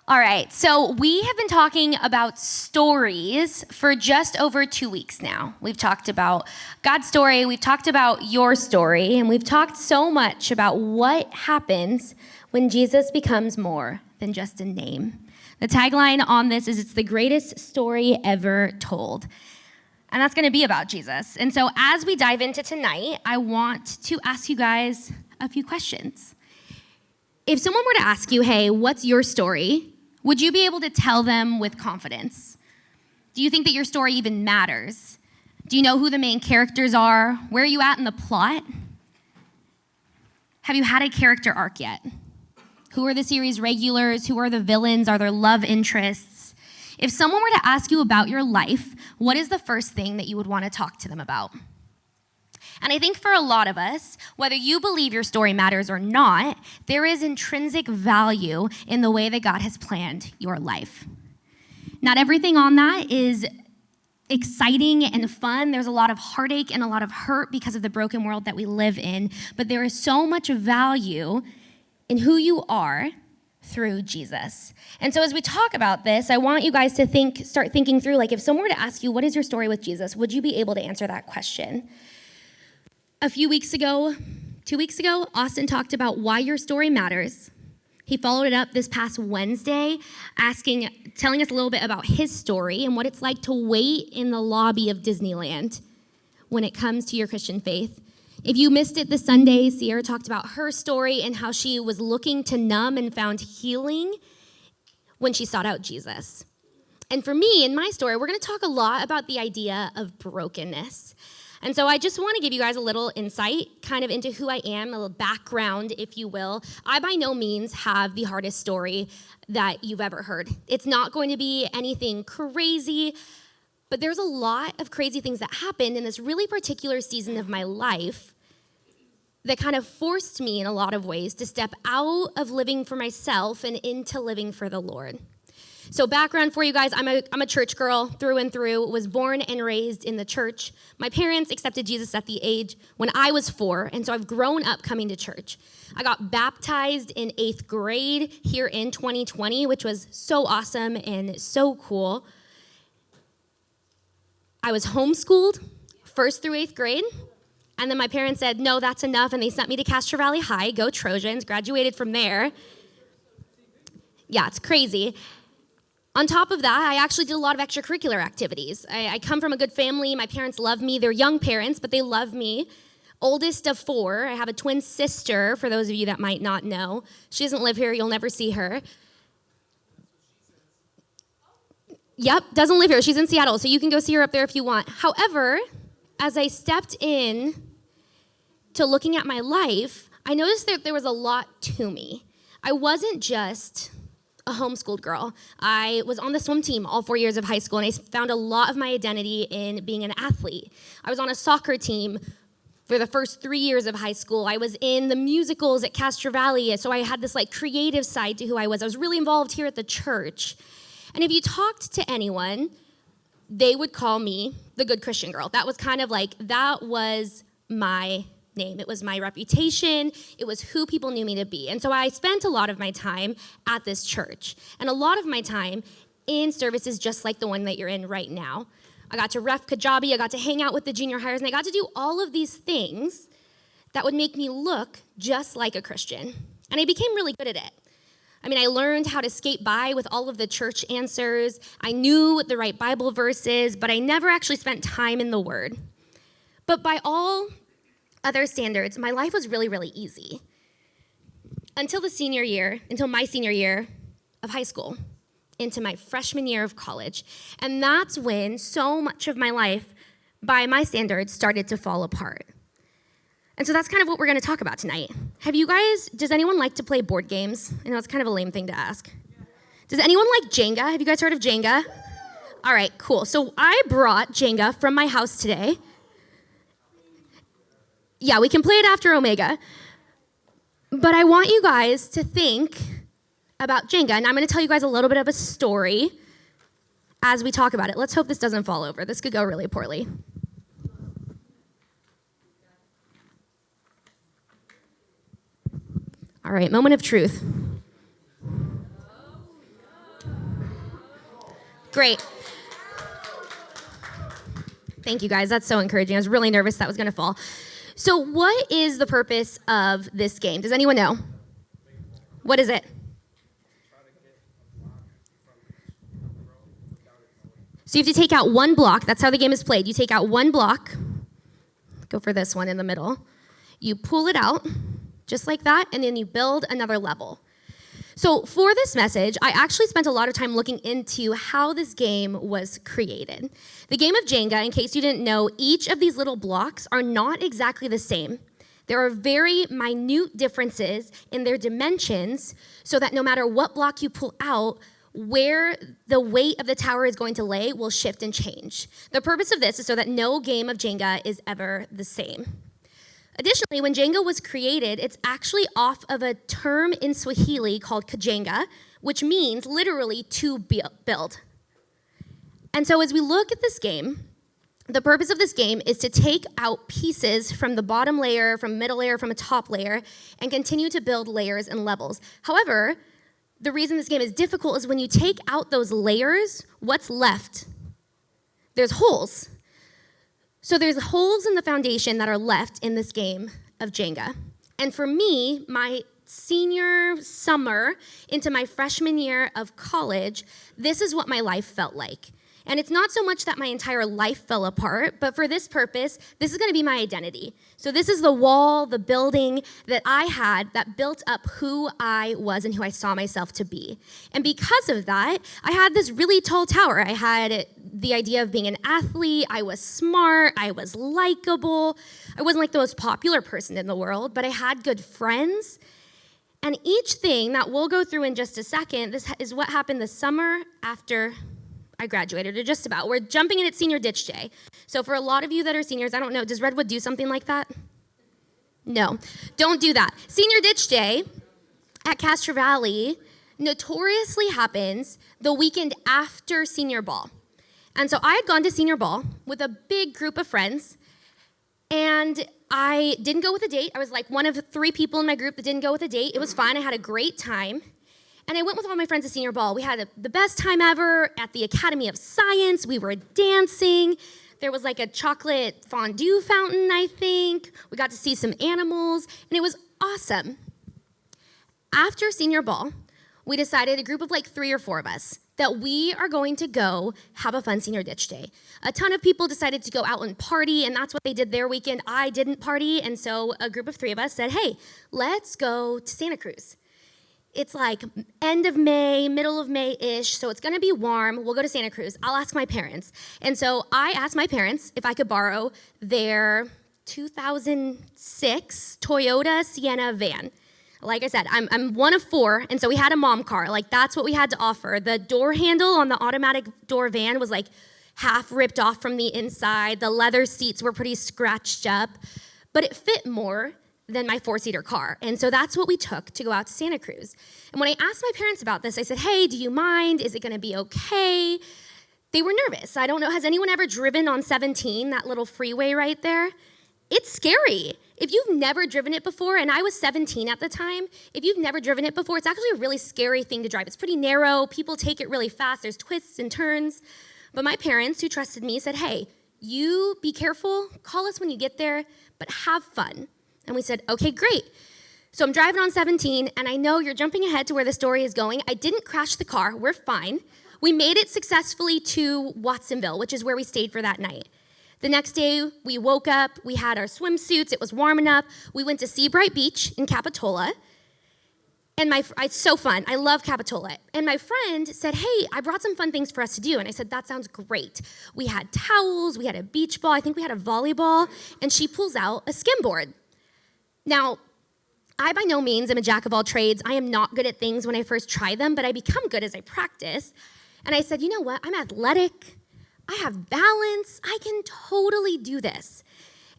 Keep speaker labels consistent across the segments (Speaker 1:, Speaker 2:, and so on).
Speaker 1: All right, so we have been talking about stories for just over 2 weeks now. We've talked about God's story, we've talked about your story, and we've talked so much about what happens when Jesus becomes more than just a name. The tagline on this is it's the greatest story ever told. And that's going to be about Jesus. And so as we dive into tonight, I want to ask you guys a few questions. If someone were to ask you, hey, what's your story? Would you be able to tell them with confidence? Do you think that your story even matters? Do you know who the main characters are? Where are you at in the plot? Have you had a character arc yet? Who are the series regulars? Who are the villains? Are there love interests? If someone were to ask you about your life, what is the first thing that you would want to talk to them about? And I think for a lot of us, whether you believe your story matters or not, there is intrinsic value in the way that God has planned your life. Not everything on that is exciting and fun. There's a lot of heartache and a lot of hurt because of the broken world that we live in, but there is so much value in who you are through Jesus. And so as we talk about this, I want you guys to start thinking through, like if someone were to ask you, what is your story with Jesus? Would you be able to answer that question? A few weeks ago, 2 weeks ago, Austin talked about why your story matters. He followed it up this past Wednesday, telling us a little bit about his story and what it's like to wait in the lobby of Disneyland when it comes to your Christian faith. If you missed it this Sunday, Sierra talked about her story and how she was looking to numb and found healing when she sought out Jesus. And for me, in my story, we're going to talk a lot about the idea of brokenness. And so I just want to give you guys a little insight kind of into who I am, a little background, if you will. I by no means have the hardest story that you've ever heard. It's not going to be anything crazy, but there's a lot of crazy things that happened in this really particular season of my life that kind of forced me in a lot of ways to step out of living for myself and into living for the Lord. So background for you guys, I'm a church girl through and through, was born and raised in the church. My parents accepted Jesus at the age when I was 4, and so I've grown up coming to church. I got baptized in 8th grade here in 2020, which was so awesome and so cool. I was homeschooled 1st through 8th grade, and then my parents said, no, that's enough, and they sent me to Castro Valley High, go Trojans, graduated from there. Yeah, it's crazy. On top of that, I actually did a lot of extracurricular activities. I come from a good family. My parents love me. They're young parents, but they love me. Oldest of 4. I have a twin sister, for those of you that might not know. She doesn't live here. You'll never see her. Yep, doesn't live here. She's in Seattle, so you can go see her up there if you want. However, as I stepped in to looking at my life, I noticed that there was a lot to me. I wasn't just a homeschooled girl. I was on the swim team all 4 years of high school, and I found a lot of my identity in being an athlete. I was on a soccer team for the first 3 years of high school. I was in the musicals at Castro Valley, so I had this creative side to who I was. I was really involved here at the church. And if you talked to anyone, they would call me the good Christian girl. That was kind of that was my name. It was my reputation. It was who people knew me to be. And so I spent a lot of my time at this church and a lot of my time in services just like the one that you're in right now. I got to ref Kajabi. I got to hang out with the junior hires, and I got to do all of these things that would make me look just like a Christian. And I became really good at it. I mean, I learned how to skate by with all of the church answers. I knew the right Bible verses, but I never actually spent time in the Word. But by all other standards, my life was really, really easy until my senior year of high school, into my freshman year of college. And that's when so much of my life, by my standards, started to fall apart. And so that's kind of what we're going to talk about tonight. Does anyone like to play board games? I know it's kind of a lame thing to ask. Does anyone like Jenga? Have you guys heard of Jenga? All right, cool. So I brought Jenga from my house today. Yeah, we can play it after Omega. But I want you guys to think about Jenga, and I'm going to tell you guys a little bit of a story as we talk about it. Let's hope this doesn't fall over. This could go really poorly. All right, moment of truth. Great. Thank you, guys. That's so encouraging. I was really nervous that was going to fall. So what is the purpose of this game? Does anyone know? What is it? So you have to take out one block. That's how the game is played. You take out one block. Go for this one in the middle. You pull it out, just like that, and then you build another level. So for this message, I actually spent a lot of time looking into how this game was created. The game of Jenga, in case you didn't know, each of these little blocks are not exactly the same. There are very minute differences in their dimensions so that no matter what block you pull out, where the weight of the tower is going to lay will shift and change. The purpose of this is so that no game of Jenga is ever the same. Additionally, when Jenga was created, it's actually off of a term in Swahili called kujenga, which means literally to build. And so as we look at this game, the purpose of this game is to take out pieces from the bottom layer, from middle layer, from a top layer, and continue to build layers and levels. However, the reason this game is difficult is when you take out those layers, what's left? There's holes. So there's holes in the foundation that are left in this game of Jenga. And for me, my senior summer into my freshman year of college, this is what my life felt like. And it's not so much that my entire life fell apart, but for this purpose, this is going to be my identity. So this is the wall, the building that I had that built up who I was and who I saw myself to be. And because of that, I had this really tall tower. I had the idea of being an athlete. I was smart. I was likable. I wasn't like the most popular person in the world, but I had good friends. And each thing that we'll go through in just a second, this is what happened the summer after I graduated, or just about. We're jumping in at senior ditch day. So for a lot of you that are seniors, I don't know, does Redwood do something like that? No, don't do that. Senior ditch day at Castro Valley notoriously happens the weekend after senior ball. And so I had gone to senior ball with a big group of friends, and I didn't go with a date. I was like one of 3 people in my group that didn't go with a date. It was fun. I had a great time. And I went with all my friends to senior ball. We had the best time ever at the Academy of Science. We were dancing. There was like a chocolate fondue fountain, I think. We got to see some animals, and it was awesome. After senior ball, we decided, a group of like 3 or 4 of us, that we are going to go have a fun senior ditch day. A ton of people decided to go out and party, and that's what they did their weekend. I didn't party, and so a group of 3 of us said, hey, let's go to Santa Cruz. It's like end of May, middle of May-ish, so it's gonna be warm. We'll go to Santa Cruz. I'll ask my parents. And so I asked my parents if I could borrow their 2006 Toyota Sienna van. Like I said, I'm one of 4, and so we had a mom car. Like, that's what we had to offer. The door handle on the automatic door van was like half ripped off from the inside. The leather seats were pretty scratched up, but it fit more than my 4-seater car. And so that's what we took to go out to Santa Cruz. And when I asked my parents about this, I said, hey, do you mind? Is it gonna be okay? They were nervous. I don't know, has anyone ever driven on 17, that little freeway right there? It's scary. If you've never driven it before, and I was 17 at the time, if you've never driven it before, it's actually a really scary thing to drive. It's pretty narrow, people take it really fast, there's twists and turns. But my parents, who trusted me, said, hey, you be careful, call us when you get there, but have fun. And we said, okay, great. So I'm driving on 17, and I know you're jumping ahead to where the story is going. I didn't crash the car, we're fine. We made it successfully to Watsonville, which is where we stayed for that night. The next day, we woke up, we had our swimsuits, it was warm enough. We went to Seabright Beach in Capitola. And it's so fun, I love Capitola. And my friend said, hey, I brought some fun things for us to do. And I said, that sounds great. We had towels, we had a beach ball, I think we had a volleyball, and she pulls out a skimboard. Now, I by no means am a jack of all trades. I am not good at things when I first try them, but I become good as I practice. And I said, you know what, I'm athletic, I have balance, I can totally do this.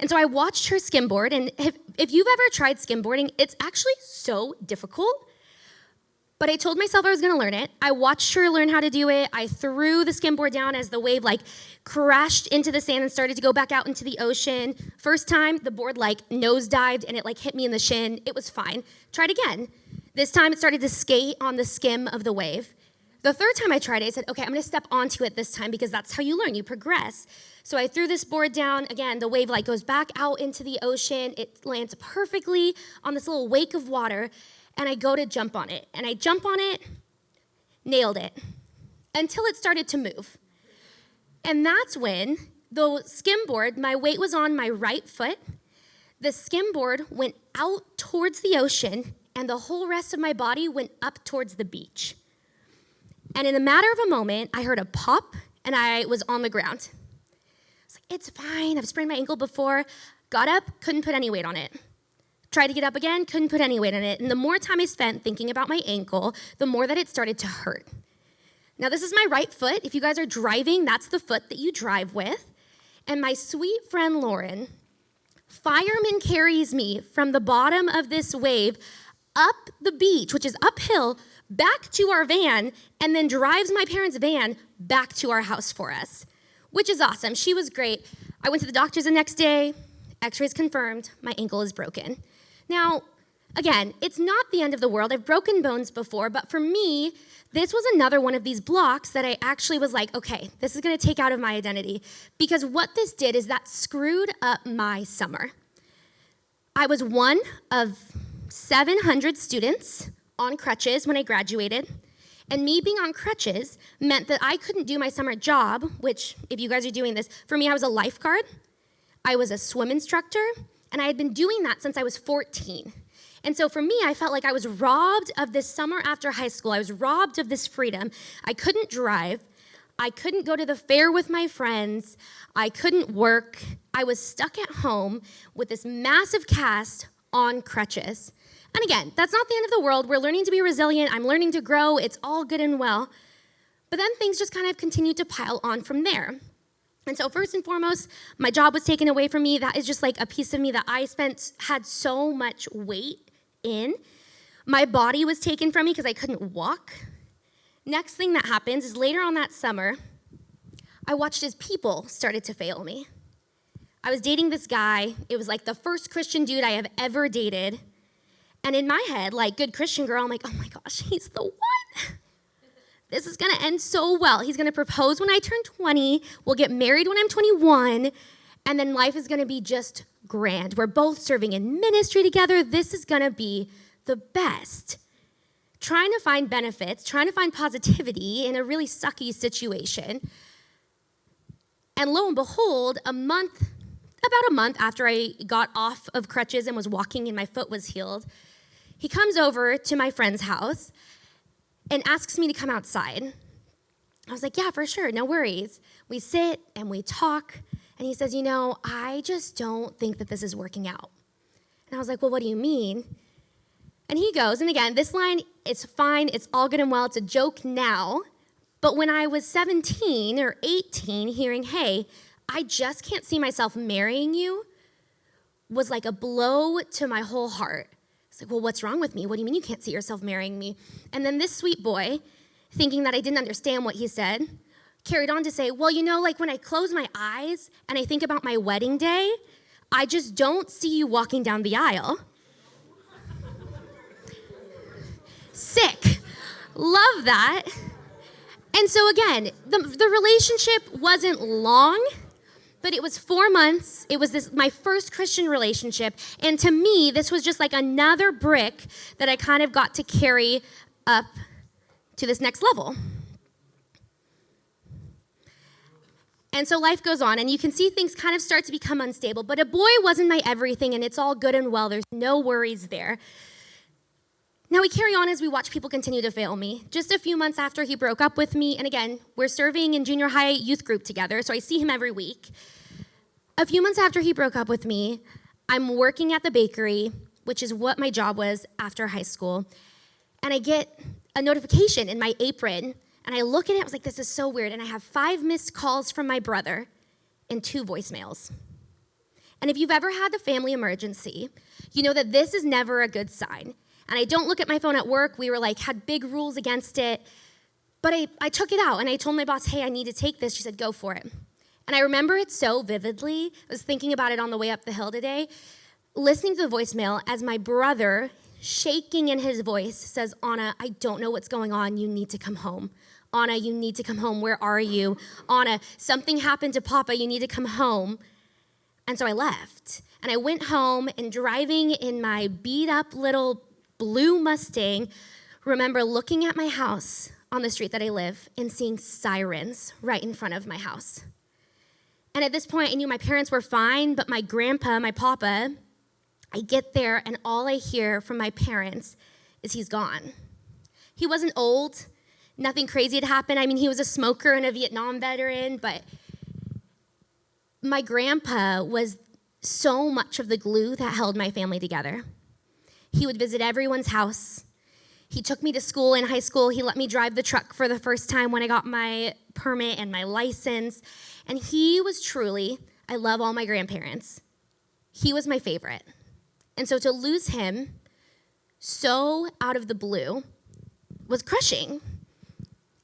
Speaker 1: And so I watched her skimboard, and if you've ever tried skimboarding, it's actually so difficult. But I told myself I was gonna learn it. I watched her learn how to do it. I threw the skimboard down as the wave like crashed into the sand and started to go back out into the ocean. First time, the board like nosedived and it like hit me in the shin. It was fine. Tried again. This time it started to skate on the skim of the wave. The third time I tried it, I said, okay, I'm gonna step onto it this time because that's how you learn, you progress. So I threw this board down. Again, the wave goes back out into the ocean. It lands perfectly on this little wake of water, and I go to jump on it. And I jump on it, nailed it, until it started to move. And that's when the skimboard, my weight was on my right foot, the skimboard went out towards the ocean, and the whole rest of my body went up towards the beach. And in a matter of a moment, I heard a pop, and I was on the ground. I was like, it's fine, I've sprained my ankle before. Got up, couldn't put any weight on it. Tried to get up again, couldn't put any weight on it. And the more time I spent thinking about my ankle, the more that it started to hurt. Now, this is my right foot. If you guys are driving, that's the foot that you drive with. And my sweet friend Lauren, fireman carries me from the bottom of this wave up the beach, which is uphill, back to our van, and then drives my parents' van back to our house for us, which is awesome. She was great. I went to the doctors the next day. X-rays confirmed my ankle is broken. Now, again, it's not the end of the world. I've broken bones before, but for me, this was another one of these blocks that I actually was like, okay, this is gonna take out of my identity, because what this did is that screwed up my summer. I was one of 700 students on crutches when I graduated, and me being on crutches meant that I couldn't do my summer job, which, if you guys are doing this, for me, I was a lifeguard, I was a swim instructor, and I had been doing that since I was 14. And so for me, I felt like I was robbed of this summer after high school. I was robbed of this freedom. I couldn't drive. I couldn't go to the fair with my friends. I couldn't work. I was stuck at home with this massive cast on crutches. And again, that's not the end of the world. We're learning to be resilient. I'm learning to grow. It's all good and well. But then things just kind of continued to pile on from there. And so first and foremost, my job was taken away from me. That is just like a piece of me that had so much weight in. My body was taken from me because I couldn't walk. Next thing that happens is later on that summer, I watched as people started to fail me. I was dating this guy. It was like the first Christian dude I have ever dated. And in my head, like good Christian girl, I'm like, oh my gosh, he's the one. This is gonna end so well. He's gonna propose when I turn 20. We'll get married when I'm 21. And then life is gonna be just grand. We're both serving in ministry together. This is gonna be the best. Trying to find benefits, trying to find positivity in a really sucky situation. And lo and behold, about a month after I got off of crutches and was walking and my foot was healed, he comes over to my friend's house and asks me to come outside. I was like, yeah, for sure, no worries. We sit and we talk, and he says, I just don't think that this is working out. And I was like, well, what do you mean? And he goes, and again, this line, it's fine, it's all good and well, it's a joke now, but when I was 17 or 18, hearing, hey, I just can't see myself marrying you, was like a blow to my whole heart. It's like, well, what's wrong with me? What do you mean you can't see yourself marrying me? And then this sweet boy, thinking that I didn't understand what he said, carried on to say, well, like when I close my eyes and I think about my wedding day, I just don't see you walking down the aisle. Sick. Love that. And so again, the relationship wasn't long, but it was 4 months. It was my first Christian relationship. And to me, this was just like another brick that I kind of got to carry up to this next level. And so life goes on, and you can see things kind of start to become unstable. But a boy wasn't my everything, and it's all good and well. There's no worries there. Now we carry on as we watch people continue to fail me. Just a few months after he broke up with me, and again, we're serving in junior high youth group together, so I see him every week. A few months after he broke up with me, I'm working at the bakery, which is what my job was after high school, and I get a notification in my apron, and I look at it, I was like, this is so weird, and I have 5 missed calls from my brother and 2 voicemails. And if you've ever had a family emergency, you know that this is never a good sign. And I don't look at my phone at work. We had big rules against it. But I took it out, and I told my boss, hey, I need to take this. She said, go for it. And I remember it so vividly. I was thinking about it on the way up the hill today, listening to the voicemail as my brother, shaking in his voice, says, Anna, I don't know what's going on. You need to come home. Anna, you need to come home. Where are you? Anna, something happened to Papa. You need to come home. And so I left. And I went home, and driving in my beat up little blue Mustang, remember looking at my house on the street that I live and seeing sirens right in front of my house. And at this point, I knew my parents were fine, but my grandpa, my papa, I get there, and all I hear from my parents is he's gone. He wasn't old. Nothing crazy had happened. I mean, he was a smoker and a Vietnam veteran, but my grandpa was so much of the glue that held my family together. He would visit everyone's house. He took me to school in high school. He let me drive the truck for the first time when I got my permit and my license. And he was truly, I love all my grandparents. He was my favorite. And so to lose him so out of the blue was crushing.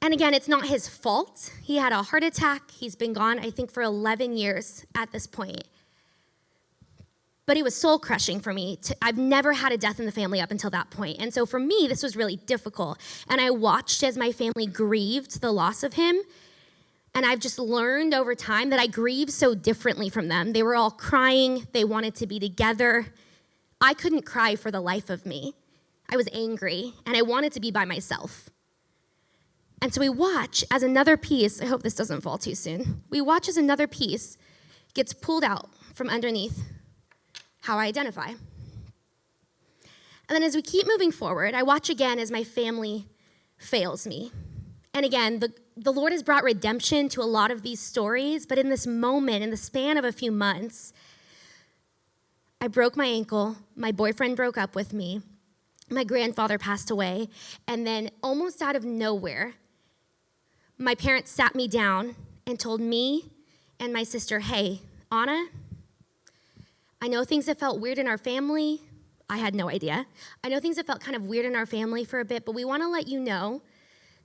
Speaker 1: And again, it's not his fault. He had a heart attack. He's been gone, I think, for 11 years at this point. But it was soul crushing for me. I've never had a death in the family up until that point. And so for me, this was really difficult. And I watched as my family grieved the loss of him. And I've just learned over time that I grieve so differently from them. They were all crying. They wanted to be together. I couldn't cry for the life of me. I was angry, and I wanted to be by myself. And so we watch as another piece, I hope this doesn't fall too soon. We watch as another piece gets pulled out from underneath how I identify. And then as we keep moving forward, I watch again as my family fails me. And again, the Lord has brought redemption to a lot of these stories, but in this moment, in the span of a few months, I broke my ankle, my boyfriend broke up with me, my grandfather passed away, and then almost out of nowhere, my parents sat me down and told me and my sister, hey, Anna, I know things have felt weird in our family. I had no idea. I know things have felt kind of weird in our family for a bit, but we want to let you know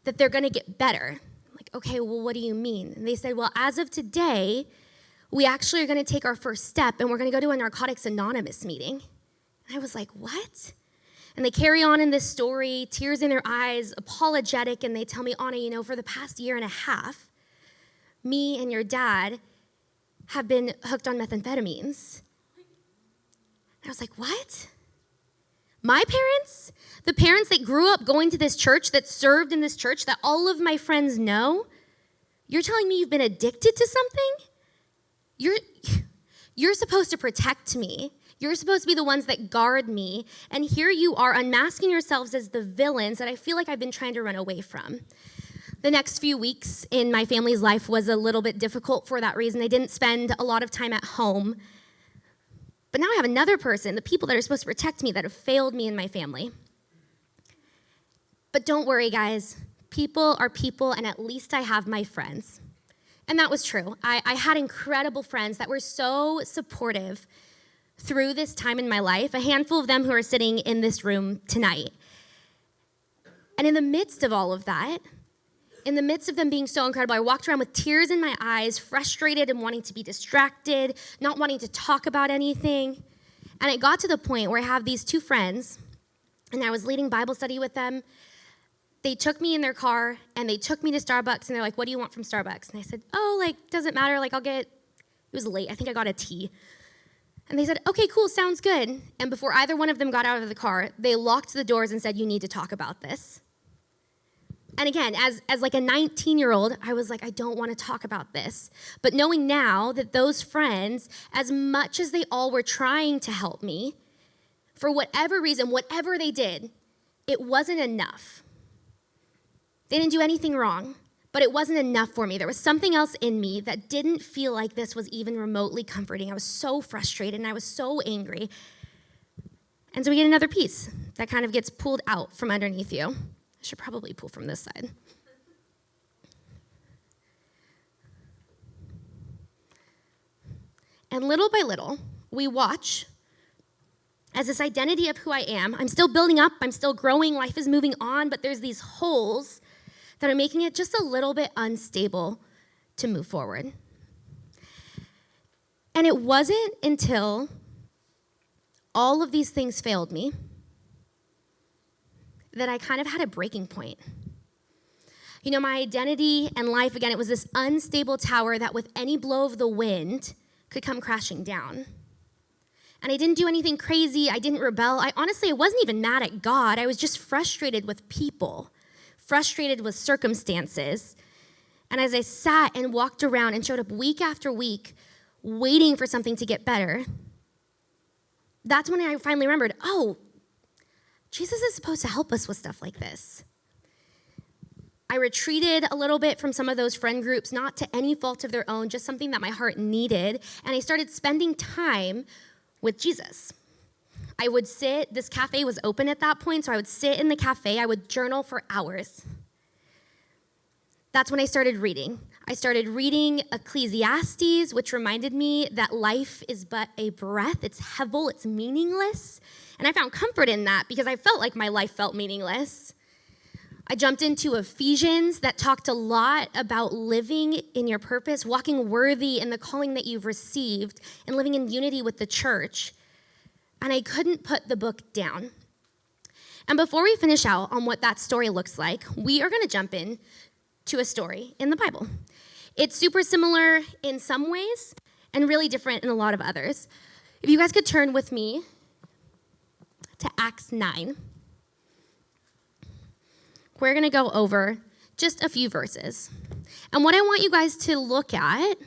Speaker 1: that they're going to get better. I'm like, okay, well, what do you mean? And they said, well, as of today, we actually are going to take our first step, and we're going to go to a Narcotics Anonymous meeting. And I was like, what? And they carry on in this story, tears in their eyes, apologetic, and they tell me, Anna, you know, for the past year and a half, me and your dad have been hooked on methamphetamines. I was like, what? My parents? The parents that grew up going to this church, that served in this church, that all of my friends know? You're telling me you've been addicted to something? You're supposed to protect me. You're supposed to be the ones that guard me. And here you are unmasking yourselves as the villains that I feel like I've been trying to run away from. The next few weeks in my family's life was a little bit difficult for that reason. They didn't spend a lot of time at home. But now I have another person, the people that are supposed to protect me, that have failed me and my family. But don't worry, guys. People are people, and at least I have my friends. And that was true. I had incredible friends that were so supportive through this time in my life, a handful of them who are sitting in this room tonight. And in the midst of all of that, in the midst of them being so incredible, I walked around with tears in my eyes, frustrated and wanting to be distracted, not wanting to talk about anything. And it got to the point where I have these two friends, and I was leading Bible study with them. They took me in their car, and they took me to Starbucks, and they're like, what do you want from Starbucks? And I said, doesn't matter, it was late, I think I got a tea. And they said, okay, cool, sounds good. And before either one of them got out of the car, they locked the doors and said, you need to talk about this. And again, as like a 19-year-old, I was like, I don't want to talk about this. But knowing now that those friends, as much as they all were trying to help me, for whatever reason, whatever they did, it wasn't enough. They didn't do anything wrong, but it wasn't enough for me. There was something else in me that didn't feel like this was even remotely comforting. I was so frustrated, and I was so angry. And so we get another piece that kind of gets pulled out from underneath you. I should probably pull from this side. And little by little, we watch as this identity of who I am, I'm still building up, I'm still growing, life is moving on, but there's these holes that are making it just a little bit unstable to move forward. And it wasn't until all of these things failed me that I kind of had a breaking point. My identity and life, again, it was this unstable tower that with any blow of the wind could come crashing down. And I didn't do anything crazy. I didn't rebel. I wasn't even mad at God. I was just frustrated with people, frustrated with circumstances. And as I sat and walked around and showed up week after week, waiting for something to get better, that's when I finally remembered, Jesus is supposed to help us with stuff like this. I retreated a little bit from some of those friend groups, not to any fault of their own, just something that my heart needed. And I started spending time with Jesus. I would sit, this cafe was open at that point, so I would sit in the cafe, I would journal for hours. That's when I started reading. I started reading Ecclesiastes, which reminded me that life is but a breath. It's hevel, it's meaningless. And I found comfort in that because I felt like my life felt meaningless. I jumped into Ephesians that talked a lot about living in your purpose, walking worthy in the calling that you've received, and living in unity with the church. And I couldn't put the book down. And before we finish out on what that story looks like, we are going to jump in to a story in the Bible. It's super similar in some ways and really different in a lot of others. If you guys could turn with me to Acts 9. We're going to go over just a few verses. And what I want you guys to look at,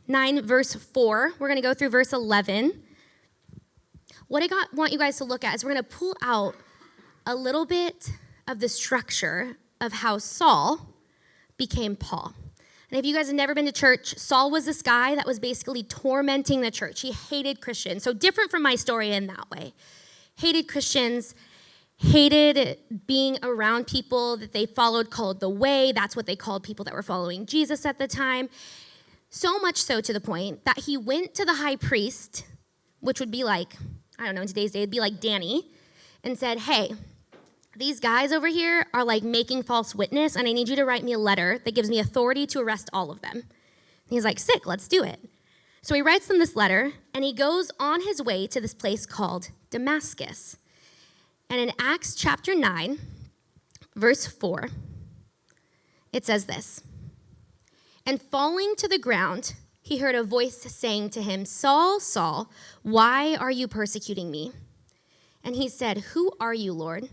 Speaker 1: 9 verse 4, we're going to go through verse 11. What I want you guys to look at is we're going to pull out a little bit of the structure of how Saul became Paul. And if you guys have never been to church, Saul was this guy that was basically tormenting the church. He hated Christians. So different from my story in that way. Hated Christians, hated being around people that they followed called the way. That's what they called people that were following Jesus at the time. So much so to the point that he went to the high priest, which would be like, in today's day, it'd be like Danny, and said, hey, these guys over here are like making false witness, and I need you to write me a letter that gives me authority to arrest all of them. And he's like, sick, let's do it. So he writes them this letter, and he goes on his way to this place called Damascus. And in Acts chapter 9, verse 4, it says this, and falling to the ground, he heard a voice saying to him, Saul, Saul, why are you persecuting me? And he said, who are you, Lord? And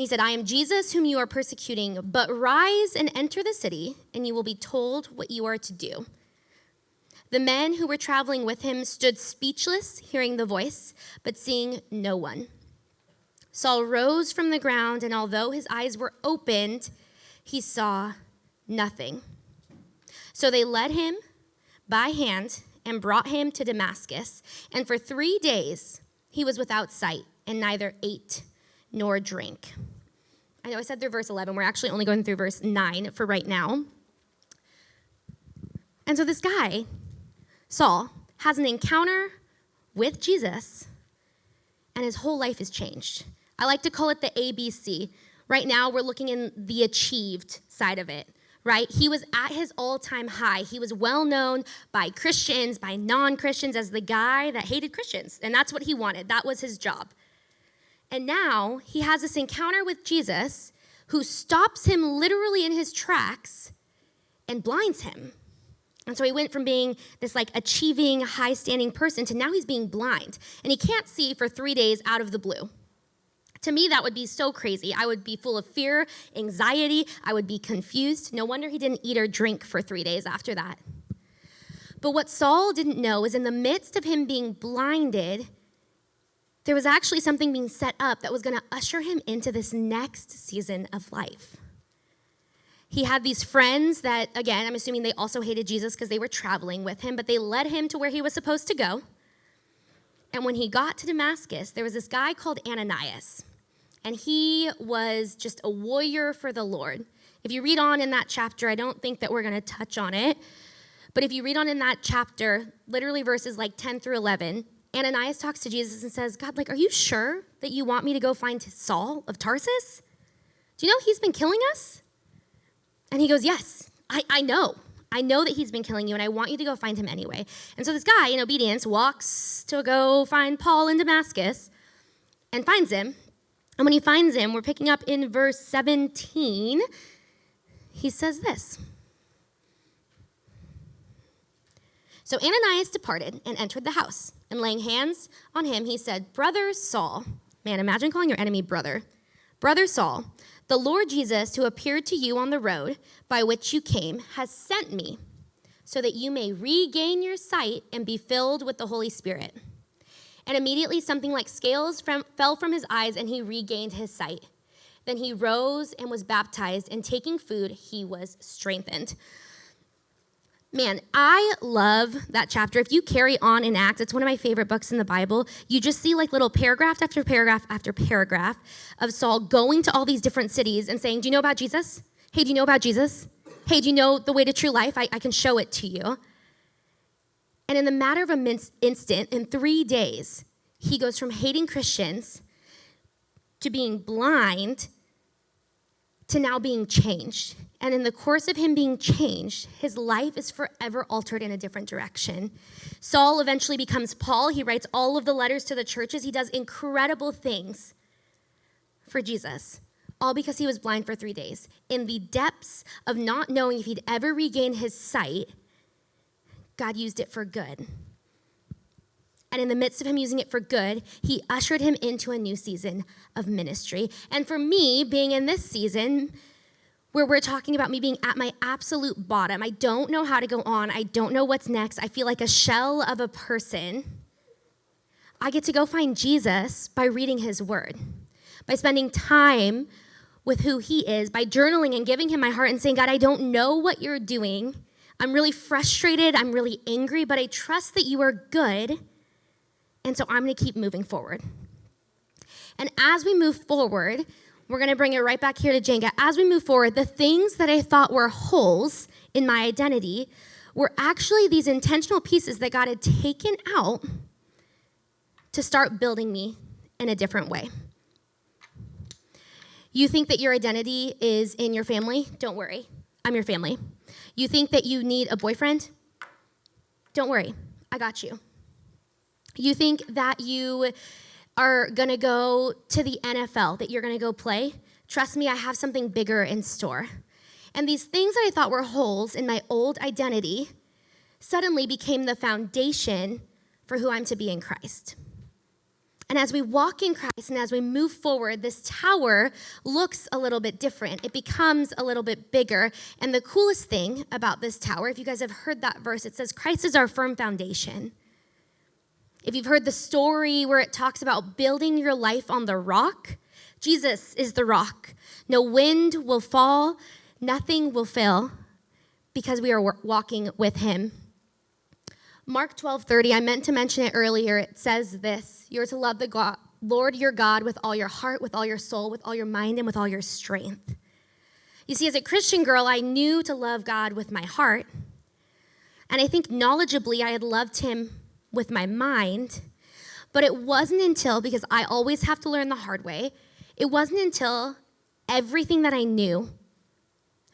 Speaker 1: he said, I am Jesus whom you are persecuting, but rise and enter the city, and you will be told what you are to do. The men who were traveling with him stood speechless, hearing the voice, but seeing no one. Saul rose from the ground, and although his eyes were opened, he saw nothing. So they led him by hand and brought him to Damascus. And for 3 days he was without sight and neither ate nor drank. I know I said through verse 11. We're actually only going through verse 9 for right now. And so this guy, Saul, has an encounter with Jesus, and his whole life is changed. I like to call it the ABC. Right now, we're looking in the achieved side of it, right? He was at his all-time high. He was well known by Christians, by non-Christians, as the guy that hated Christians, and that's what he wanted. That was his job. And now he has this encounter with Jesus who stops him literally in his tracks and blinds him. And so he went from being this achieving, high-standing person to now he's being blind. And he can't see for 3 days out of the blue. To me, that would be so crazy. I would be full of fear, anxiety. I would be confused. No wonder he didn't eat or drink for 3 days after that. But what Saul didn't know is in the midst of him being blinded, there was actually something being set up that was going to usher him into this next season of life. He had these friends that, again, I'm assuming they also hated Jesus because they were traveling with him, but they led him to where he was supposed to go. And when he got to Damascus, there was this guy called Ananias, and he was just a warrior for the Lord. If you read on in that chapter, I don't think that we're going to touch on it, but if you read on in that chapter, literally verses 10 through 11, Ananias talks to Jesus and says, God, are you sure that you want me to go find Saul of Tarsus? Do you know he's been killing us? And he goes, yes, I know. I know that he's been killing you, and I want you to go find him anyway. And so this guy, in obedience, walks to go find Paul in Damascus and finds him. And when he finds him, we're picking up in verse 17, he says this. So Ananias departed and entered the house, and laying hands on him, he said, Brother Saul, man, imagine calling your enemy brother. Brother Saul, the Lord Jesus, who appeared to you on the road by which you came, has sent me so that you may regain your sight and be filled with the Holy Spirit. And immediately something like scales fell from his eyes, and he regained his sight. Then he rose and was baptized, and taking food, he was strengthened. Man, I love that chapter. If you carry on in Acts, it's one of my favorite books in the Bible. You just see like little paragraph after paragraph after paragraph of Saul going to all these different cities and saying, do you know about Jesus? Hey, do you know about Jesus? Hey, do you know the way to true life? I can show it to you. And in the matter of an instant, in 3 days, he goes from hating Christians to being blind to now being changed. And in the course of him being changed, his life is forever altered in a different direction. Saul eventually becomes Paul. He writes all of the letters to the churches. He does incredible things for Jesus, all because he was blind for 3 days. In the depths of not knowing if he'd ever regain his sight, God used it for good. And in the midst of him using it for good, he ushered him into a new season of ministry. And for me, being in this season, where we're talking about me being at my absolute bottom, I don't know how to go on. I don't know what's next. I feel like a shell of a person. I get to go find Jesus by reading his word, by spending time with who he is, by journaling and giving him my heart and saying, God, I don't know what you're doing. I'm really frustrated. I'm really angry, but I trust that you are good. And so I'm going to keep moving forward. And as we move forward, we're going to bring it right back here to Jenga. As we move forward, the things that I thought were holes in my identity were actually these intentional pieces that God had taken out to start building me in a different way. You think that your identity is in your family? Don't worry. I'm your family. You think that you need a boyfriend? Don't worry. I got you. You think that you are going to go to the NFL, that you're going to go play? Trust me, I have something bigger in store. And these things that I thought were holes in my old identity suddenly became the foundation for who I'm to be in Christ. And as we walk in Christ and as we move forward, this tower looks a little bit different. It becomes a little bit bigger. And the coolest thing about this tower, if you guys have heard that verse, it says Christ is our firm foundation. If you've heard the story where it talks about building your life on the rock, Jesus is the rock. No wind will fall, nothing will fail, because we are walking with him. Mark 12:30, I meant to mention it earlier. It says this, you're to love the Lord your God with all your heart, with all your soul, with all your mind, and with all your strength. You see, as a Christian girl, I knew to love God with my heart. And I think knowledgeably I had loved him with my mind. But it wasn't until, because I always have to learn the hard way, it wasn't until everything that I knew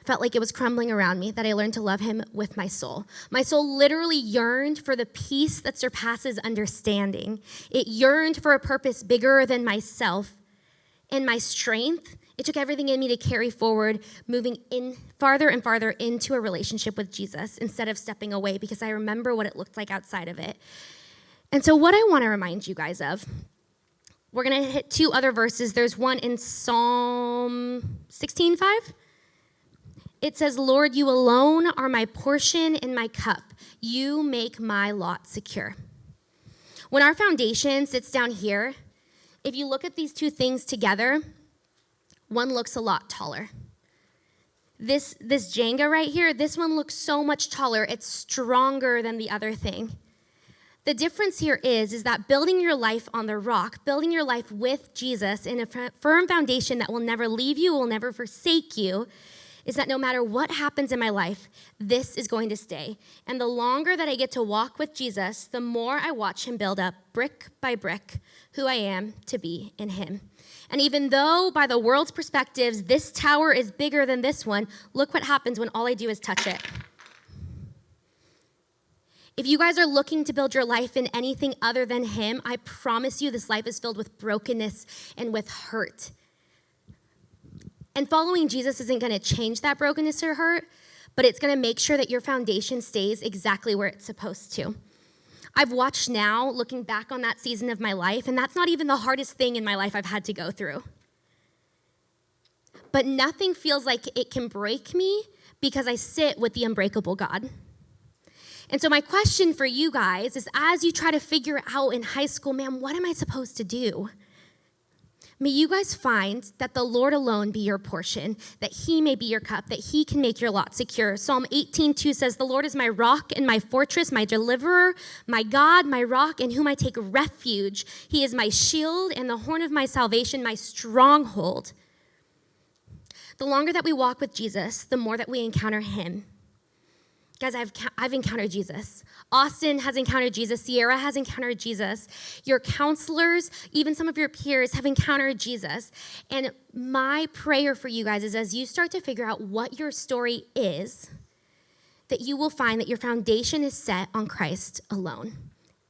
Speaker 1: felt like it was crumbling around me that I learned to love him with my soul. My soul literally yearned for the peace that surpasses understanding. It yearned for a purpose bigger than myself. And my strength, it took everything in me to carry forward, moving in farther and farther into a relationship with Jesus instead of stepping away, because I remember what it looked like outside of it. And so what I want to remind you guys of, we're going to hit two other verses. There's one in Psalm 16:5. It says, Lord, you alone are my portion and my cup. You make my lot secure. When our foundation sits down here, if you look at these two things together, one looks a lot taller. This Jenga right here, this one looks so much taller. It's stronger than the other thing. The difference here is that building your life on the rock, building your life with Jesus in a firm foundation that will never leave you, will never forsake you, is that no matter what happens in my life, this is going to stay. And the longer that I get to walk with Jesus, the more I watch him build up brick by brick who I am to be in him. And even though by the world's perspectives, this tower is bigger than this one, look what happens when all I do is touch it. If you guys are looking to build your life in anything other than him, I promise you this life is filled with brokenness and with hurt. And following Jesus isn't going to change that brokenness or hurt, but it's going to make sure that your foundation stays exactly where it's supposed to. I've watched now, looking back on that season of my life, and that's not even the hardest thing in my life I've had to go through. But nothing feels like it can break me because I sit with the unbreakable God. And so my question for you guys is, as you try to figure out in high school, man, what am I supposed to do? May you guys find that the Lord alone be your portion, that he may be your cup, that he can make your lot secure. Psalm 18:2 says, the Lord is my rock and my fortress, my deliverer, my God, my rock, in whom I take refuge. He is my shield and the horn of my salvation, my stronghold. The longer that we walk with Jesus, the more that we encounter him. Guys, I've encountered Jesus. Austin has encountered Jesus. Sierra has encountered Jesus. Your counselors, even some of your peers have encountered Jesus. And my prayer for you guys is as you start to figure out what your story is, that you will find that your foundation is set on Christ alone.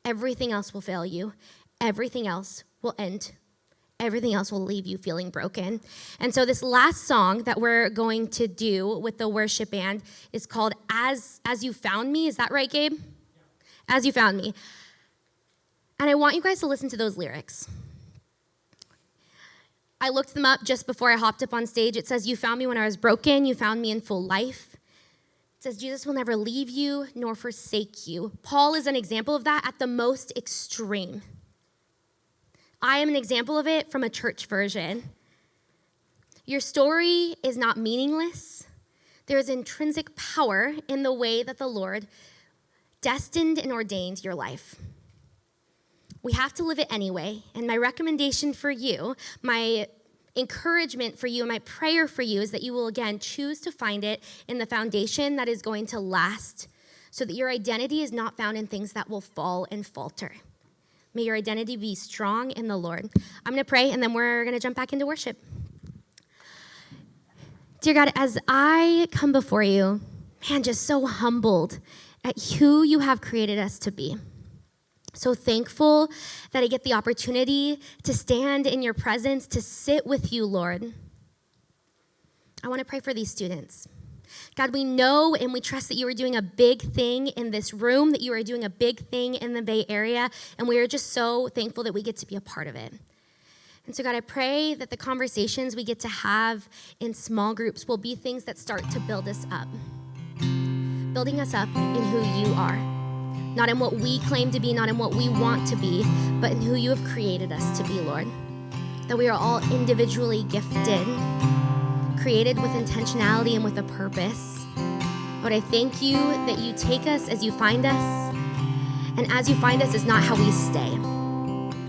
Speaker 1: Everything else will fail you. Everything else will end. Everything else will leave you feeling broken. And so this last song that we're going to do with the worship band is called As You Found Me. Is that right, Gabe? Yeah. As You Found Me. And I want you guys to listen to those lyrics. I looked them up just before I hopped up on stage. It says, you found me when I was broken. You found me in full life. It says, Jesus will never leave you nor forsake you. Paul is an example of that at the most extreme. I am an example of it from a church version. Your story is not meaningless. There is intrinsic power in the way that the Lord destined and ordained your life. We have to live it anyway. And my recommendation for you, my encouragement for you, and my prayer for you is that you will again choose to find it in the foundation that is going to last, so that your identity is not found in things that will fall and falter. May your identity be strong in the Lord. I'm going to pray, and then we're going to jump back into worship. Dear God, as I come before you, man, just so humbled at who you have created us to be. So thankful that I get the opportunity to stand in your presence, to sit with you, Lord. I want to pray for these students. God, we know and we trust that you are doing a big thing in this room, that you are doing a big thing in the Bay Area, and we are just so thankful that we get to be a part of it. And so, God, I pray that the conversations we get to have in small groups will be things that start to build us up, building us up in who you are, not in what we claim to be, not in what we want to be, but in who you have created us to be, Lord, that we are all individually gifted, created with intentionality and with a purpose. Lord, I thank you that you take us as you find us, and as you find us is not how we stay.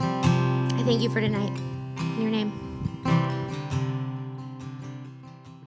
Speaker 1: I thank you for tonight. In your name.